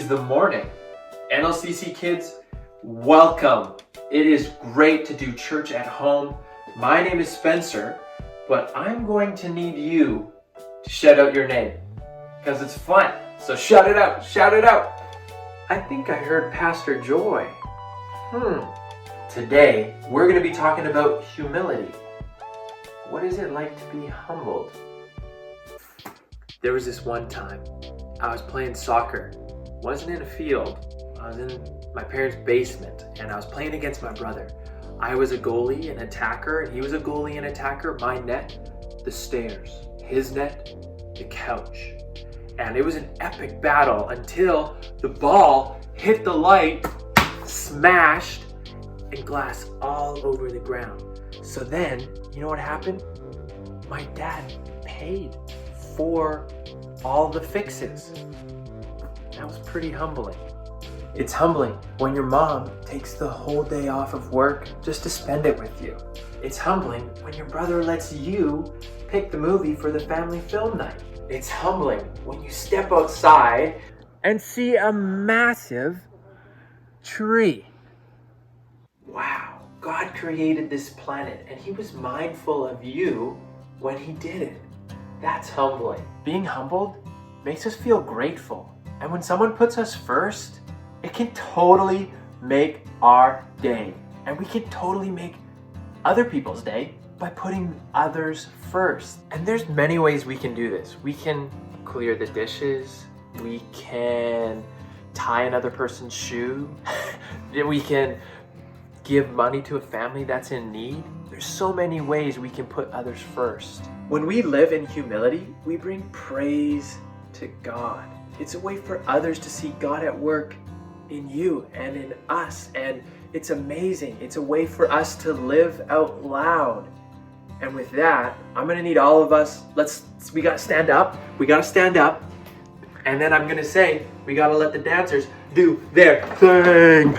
is the morning. NLCC kids, welcome. It is great to do church at home. My name is Spencer, but I'm going to need you to shout out your name because it's fun. So shout it out, shout it out. I think I heard Pastor Joy. Today, we're going to be talking about humility. What is it like to be humbled? There was this one time I was playing soccer. Wasn't in a field. I was in my parents' basement and I was playing against my brother. I was a goalie and attacker and he was a goalie and attacker. My net, the stairs. His net, the couch. And it was an epic battle until the ball hit the light, smashed, and glass all over the ground. So then, you know what happened? My dad paid for all the fixes. That was pretty humbling. It's humbling when your mom takes the whole day off of work just to spend it with you. It's humbling when your brother lets you pick the movie for the family film night. It's humbling when you step outside and see a massive tree. Wow, God created this planet and he was mindful of you when he did it. That's humbling. Being humbled makes us feel grateful. And when someone puts us first, it can totally make our day. And we can totally make other people's day by putting others first. And there's many ways we can do this. We can clear the dishes. We can tie another person's shoe. We can give money to a family that's in need. There's so many ways we can put others first. When we live in humility, we bring praise to God. It's a way for others to see God at work in you and in us. And it's amazing. It's a way for us to live out loud. And with that, I'm gonna need all of us, we gotta stand up. We gotta stand up. And then I'm gonna say, we gotta let the dancers do their thing.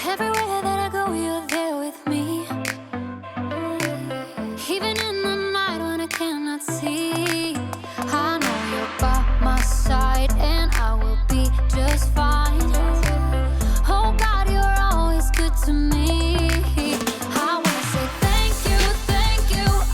Everywhere that I go, you're there with me. Even in the night when I cannot see, I know you're by my side and I will be just fine. Oh God, you're always good to me. I wanna say thank you,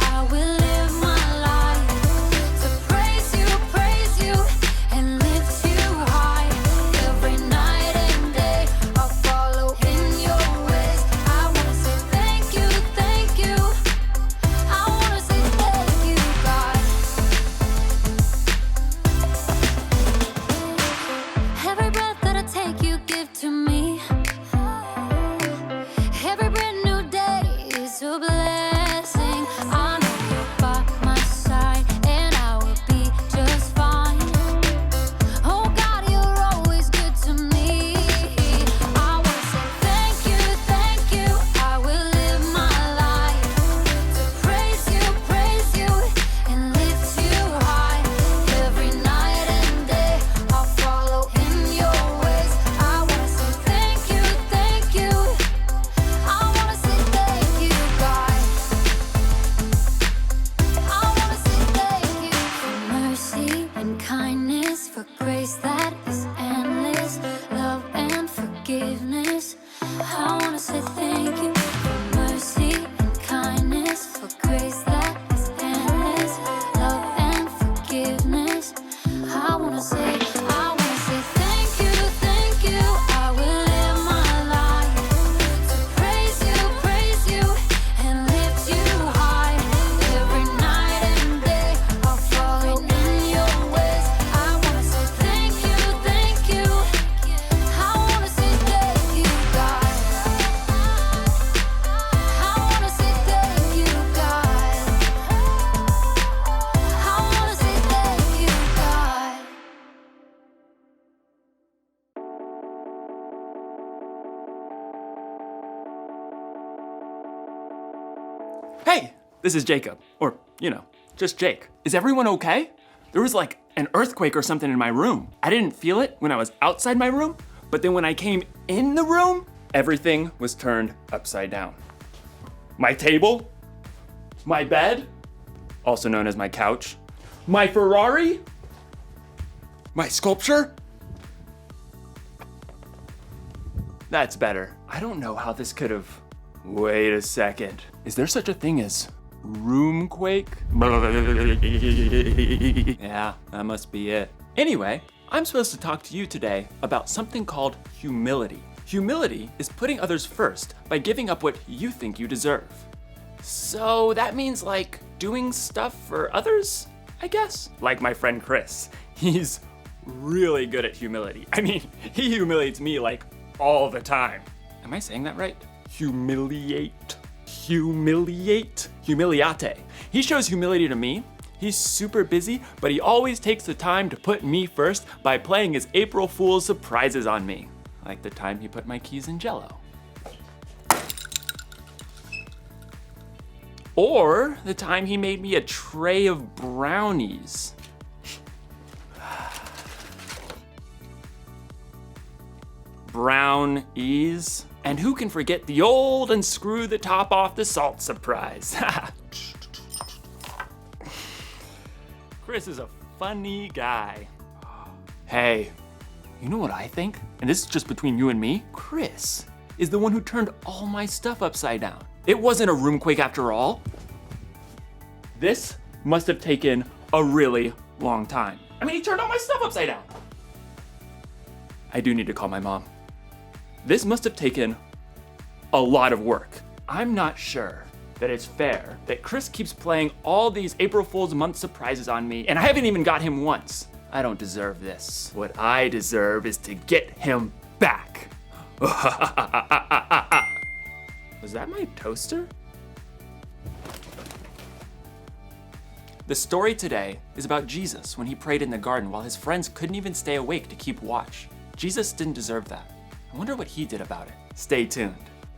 I will live my life to praise you, and lift you high. Every night and day, I'll follow in your ways. I wanna say thank you, I wanna say thank you, God. Every breath that I take, you give to me. Every brand new day is a blessing. I know you're by my side and I will be just fine. Oh God, you're always good to me. I wanna say thank you, I will live my life to praise you, and lift you high. Every night and day, I'll follow in your ways. I wanna say thank you, I wanna say thank you, God. I wanna say thank you for mercy and kindness, for grace that is endless, love and forgiveness. I wanna say thank you for mercy and kindness, for grace that is endless, love and forgiveness. I wanna say thank you, I will live my life to praise you, and lift you high. Every night and day, I'll follow in your ways. I wanna say thank you, I wanna say thank you, God. I wanna say thank you, God. I wanna say thank you, God. Hey, this is Jacob. Or, just Jake. Is everyone okay? There was like an earthquake or something in my room. I didn't feel it when I was outside my room, but then when I came in the room, everything was turned upside down. my table, my bed, also known as my couch, my Ferrari, my sculpture. That's better. I don't know how this could have. Wait a second. Is there such a thing as roomquake? Yeah, that must be it. Anyway, I'm supposed to talk to you today about something called humility. Humility is putting others first by giving up what you think you deserve. So that means like doing stuff for others, I guess? Like my friend Chris. He's really good at humility. I mean, he humiliates me like all the time. Am I saying that right? Humiliate. Humiliate. Humiliate. He shows humility to me. He's super busy, but he always takes the time to put me first by playing his April Fool's surprises on me. Like the time he put my keys in Jell-O. Or the time he made me a tray of brownies. Brownies. And who can forget the old unscrew the top off the salt surprise? Chris is a funny guy. Hey, you know what I think? And this is just between you and me. Chris is the one who turned all my stuff upside down. It wasn't a roomquake after all. This must have taken a really long time. I mean, he turned all my stuff upside down. I do need to call my mom. This must have taken a lot of work. I'm not sure that it's fair that Chris keeps playing all these April Fool's month surprises on me, and I haven't even got him once. I don't deserve this. What I deserve is to get him back. Was that my toaster? The story today is about Jesus when he prayed in the garden while his friends couldn't even stay awake to keep watch. Jesus didn't deserve that. I wonder what he did about it. Stay tuned.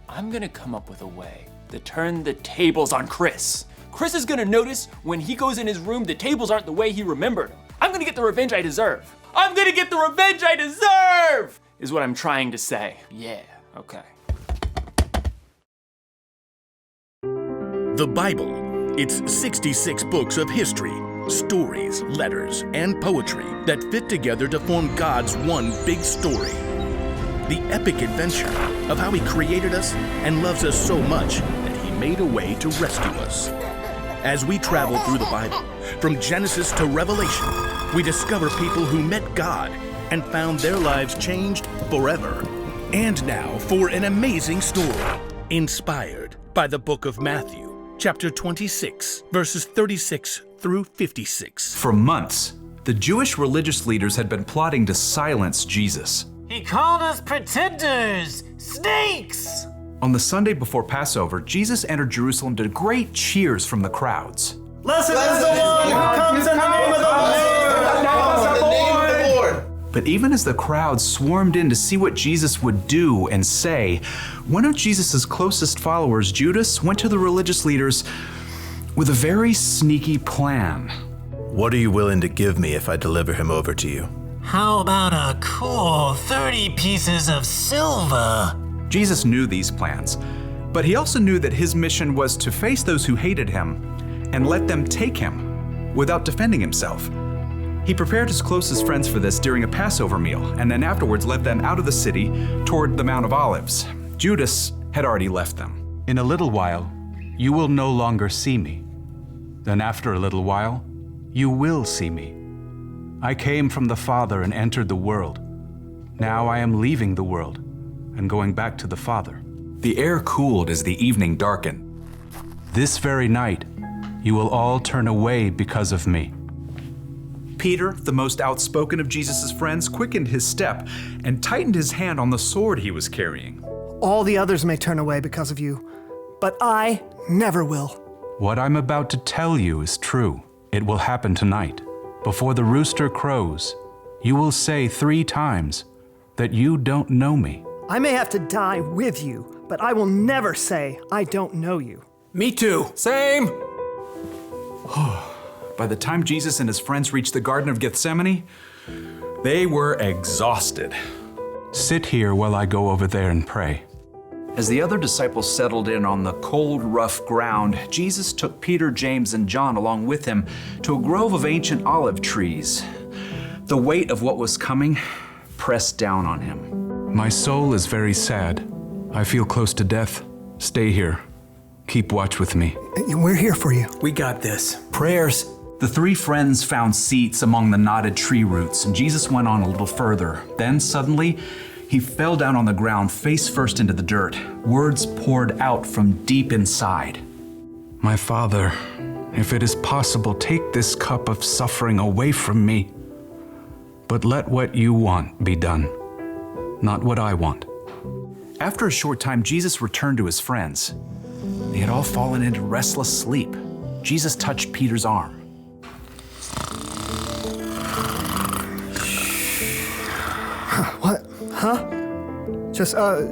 I'm gonna come up with a way to turn the tables on Chris. Chris is gonna notice when he goes in his room the tables aren't the way he remembered them. I'm gonna get the revenge I deserve. I'm gonna get the revenge I deserve, is what I'm trying to say. Yeah, okay. The Bible. It's 66 books of history, stories, letters, and poetry that fit together to form God's one big story. The epic adventure of how He created us and loves us so much that He made a way to rescue us. As we travel through the Bible, from Genesis to Revelation, we discover people who met God and found their lives changed forever. And now for an amazing story, inspired by the book of Matthew, chapter 26, verses 36 through 56. For months, the Jewish religious leaders had been plotting to silence Jesus. He called us pretenders, snakes! On the Sunday before Passover, Jesus entered Jerusalem to great cheers from the crowds. Blessed is the one who comes in the name of the Lord! But even as the crowd swarmed in to see what Jesus would do and say, one of Jesus' closest followers, Judas, went to the religious leaders with a very sneaky plan. What are you willing to give me if I deliver him over to you? How about a cool 30 pieces of silver? Jesus knew these plans, but he also knew that his mission was to face those who hated him and let them take him without defending himself. He prepared his closest friends for this during a Passover meal, and then afterwards led them out of the city toward the Mount of Olives. Judas had already left them. In a little while, you will no longer see me. Then after a little while, you will see me. I came from the Father and entered the world. Now I am leaving the world and going back to the Father. The air cooled as the evening darkened. This very night, you will all turn away because of me. Peter, the most outspoken of Jesus' friends, quickened his step and tightened his hand on the sword he was carrying. All the others may turn away because of you, but I never will. What I'm about to tell you is true. It will happen tonight. Before the rooster crows, you will say 3 times that you don't know me. I may have to die with you, but I will never say I don't know you. Me too. Same. By the time Jesus and his friends reached the Garden of Gethsemane, they were exhausted. Sit here while I go over there and pray. As the other disciples settled in on the cold, rough ground, Jesus took Peter, James, and John along with him to a grove of ancient olive trees. The weight of what was coming pressed down on him. My soul is very sad. I feel close to death. Stay here. Keep watch with me. We're here for you. We got this. Prayers. The three friends found seats among the knotted tree roots, and Jesus went on a little further. Then suddenly, he fell down on the ground, face first into the dirt. Words poured out from deep inside. My Father, if it is possible, take this cup of suffering away from me. But let what you want be done, not what I want. After a short time, Jesus returned to his friends. They had all fallen into restless sleep. Jesus touched Peter's arm. What? Huh?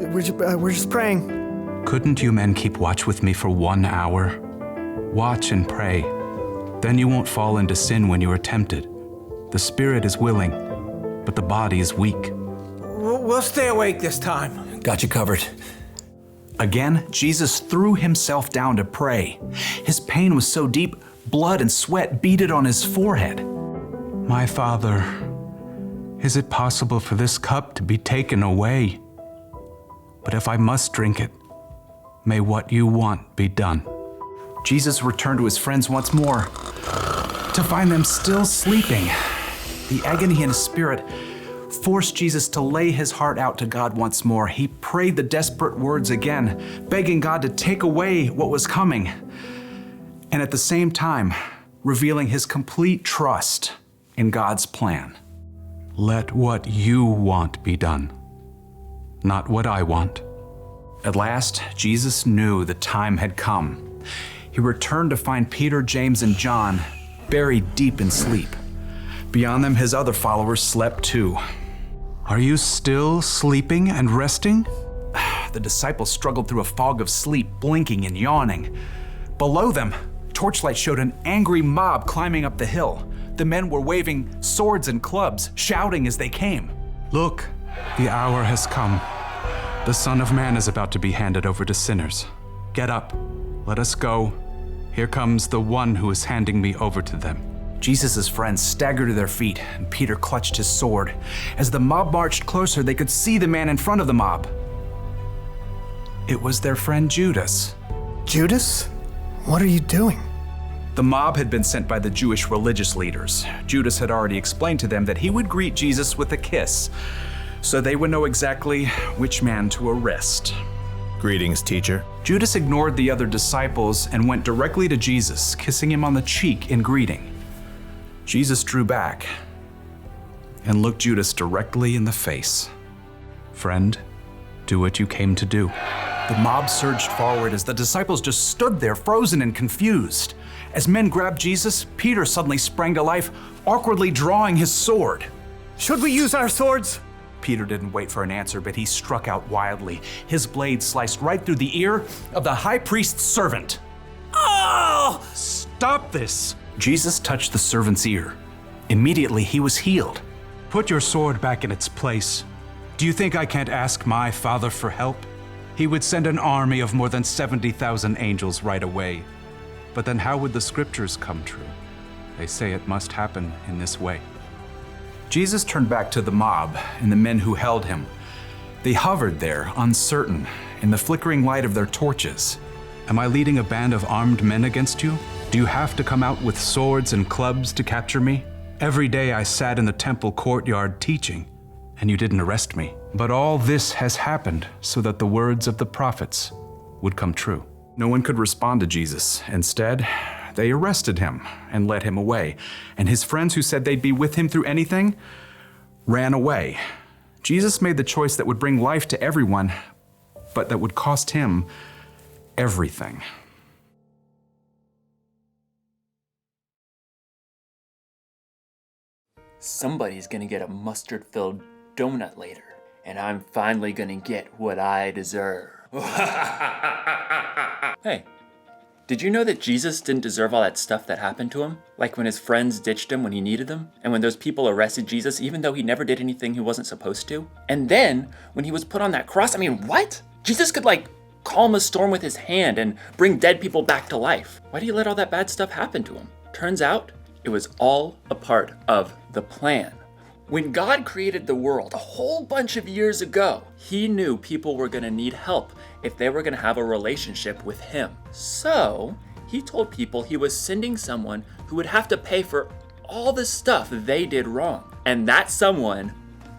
We're just praying. Couldn't you men keep watch with me for 1 hour? Watch and pray. Then you won't fall into sin when you are tempted. The spirit is willing, but the body is weak. We'll stay awake this time. Got you covered. Again, Jesus threw himself down to pray. His pain was so deep, blood and sweat beaded on his forehead. My Father, is it possible for this cup to be taken away? But if I must drink it, may what you want be done. Jesus returned to his friends once more, to find them still sleeping. The agony in his spirit forced Jesus to lay his heart out to God once more. He prayed the desperate words again, begging God to take away what was coming, and at the same time, revealing his complete trust in God's plan. Let what you want be done, not what I want. At last, Jesus knew the time had come. He returned to find Peter, James, and John buried deep in sleep. Beyond them, his other followers slept too. Are you still sleeping and resting? The disciples struggled through a fog of sleep, blinking and yawning. Below them, torchlight showed an angry mob climbing up the hill. The men were waving swords and clubs, shouting as they came. Look, the hour has come. The Son of Man is about to be handed over to sinners. Get up, let us go. Here comes the one who is handing me over to them. Jesus' friends staggered to their feet, and Peter clutched his sword. As the mob marched closer, they could see the man in front of the mob. It was their friend Judas. Judas? What are you doing? The mob had been sent by the Jewish religious leaders. Judas had already explained to them that he would greet Jesus with a kiss, so they would know exactly which man to arrest. Greetings, teacher. Judas ignored the other disciples and went directly to Jesus, kissing him on the cheek in greeting. Jesus drew back and looked Judas directly in the face. Friend, do what you came to do. The mob surged forward as the disciples just stood there, frozen and confused. As men grabbed Jesus, Peter suddenly sprang to life, awkwardly drawing his sword. Should we use our swords? Peter didn't wait for an answer, but he struck out wildly. His blade sliced right through the ear of the high priest's servant. Oh! Stop this! Jesus touched the servant's ear. Immediately, he was healed. Put your sword back in its place. Do you think I can't ask my Father for help? He would send an army of more than 70,000 angels right away. But then how would the scriptures come true? They say it must happen in this way. Jesus turned back to the mob and the men who held him. They hovered there, uncertain, in the flickering light of their torches. Am I leading a band of armed men against you? Do you have to come out with swords and clubs to capture me? Every day I sat in the temple courtyard teaching, and you didn't arrest me. But all this has happened so that the words of the prophets would come true. No one could respond to Jesus. Instead, they arrested him and led him away. And his friends who said they'd be with him through anything ran away. Jesus made the choice that would bring life to everyone, but that would cost him everything. Somebody's gonna get a mustard-filled donut later, and I'm finally gonna get what I deserve. Hey, did you know that Jesus didn't deserve all that stuff that happened to him? Like when his friends ditched him when he needed them, and when those people arrested Jesus even though he never did anything he wasn't supposed to? And then, when he was put on that cross, what? Jesus could calm a storm with his hand and bring dead people back to life. Why do you let all that bad stuff happen to him? Turns out it was all a part of the plan. When God created the world a whole bunch of years ago, he knew people were going to need help if they were going to have a relationship with him. So he told people he was sending someone who would have to pay for all the stuff they did wrong. And that someone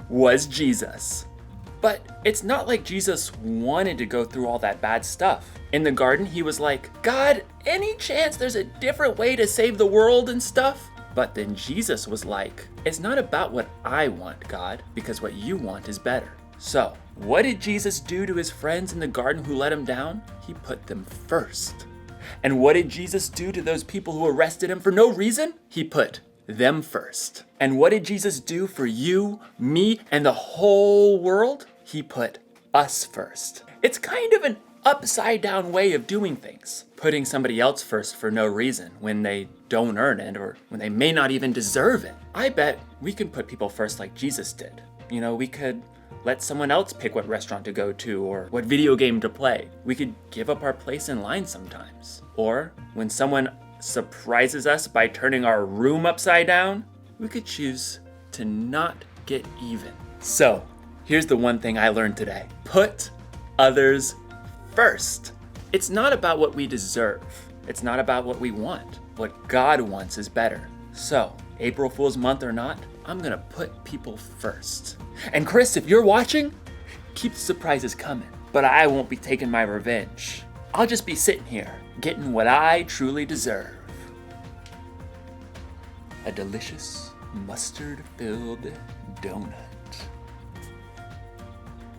was Jesus. But it's not like Jesus wanted to go through all that bad stuff. In the garden, he was like, God, any chance there's a different way to save the world and stuff? But then Jesus was like, it's not about what I want, God, because what you want is better. So, what did Jesus do to his friends in the garden who let him down? He put them first. And what did Jesus do to those people who arrested him for no reason? He put them first. And what did Jesus do for you, me, and the whole world? He put us first. It's kind of an upside down way of doing things. Putting somebody else first for no reason when they don't earn it or when they may not even deserve it. I bet we can put people first like Jesus did. You know, we could let someone else pick what restaurant to go to or what video game to play. We could give up our place in line sometimes. Or when someone surprises us by turning our room upside down, we could choose to not get even. So, here's the one thing I learned today. Put others first. It's not about what we deserve. It's not about what we want. What God wants is better. So, April Fool's month or not, I'm gonna put people first. And Chris, if you're watching, keep the surprises coming. But I won't be taking my revenge. I'll just be sitting here, getting what I truly deserve. A delicious mustard-filled donut.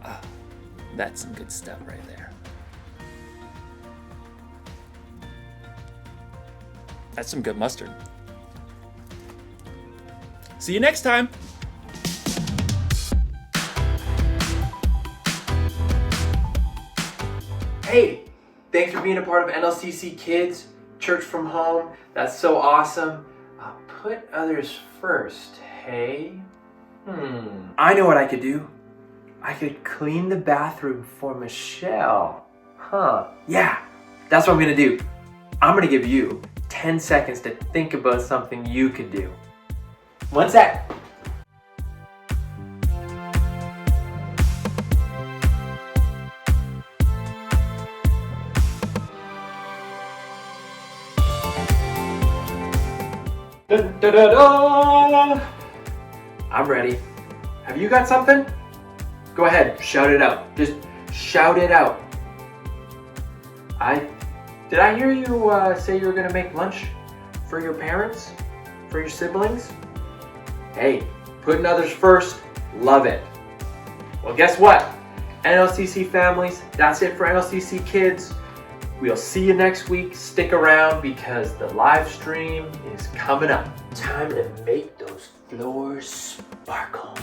Ah, that's some good stuff right there. That's some good mustard. See you next time. Hey, thanks for being a part of NLCC Kids, Church from Home. That's so awesome. Put others first, hey? I know what I could do. I could clean the bathroom for Michelle. Yeah, that's what I'm gonna do. I'm gonna give you 10 seconds to think about something you could do. One sec. Dun, dun, dun, dun. I'm ready. Have you got something? Go ahead, shout it out. Just shout it out. Did I hear you say you were gonna make lunch for your parents? For your siblings? Hey, putting others first, love it. Well, guess what? NLCC families, that's it for NLCC Kids. We'll see you next week. Stick around because the live stream is coming up. Time to make those floors sparkle.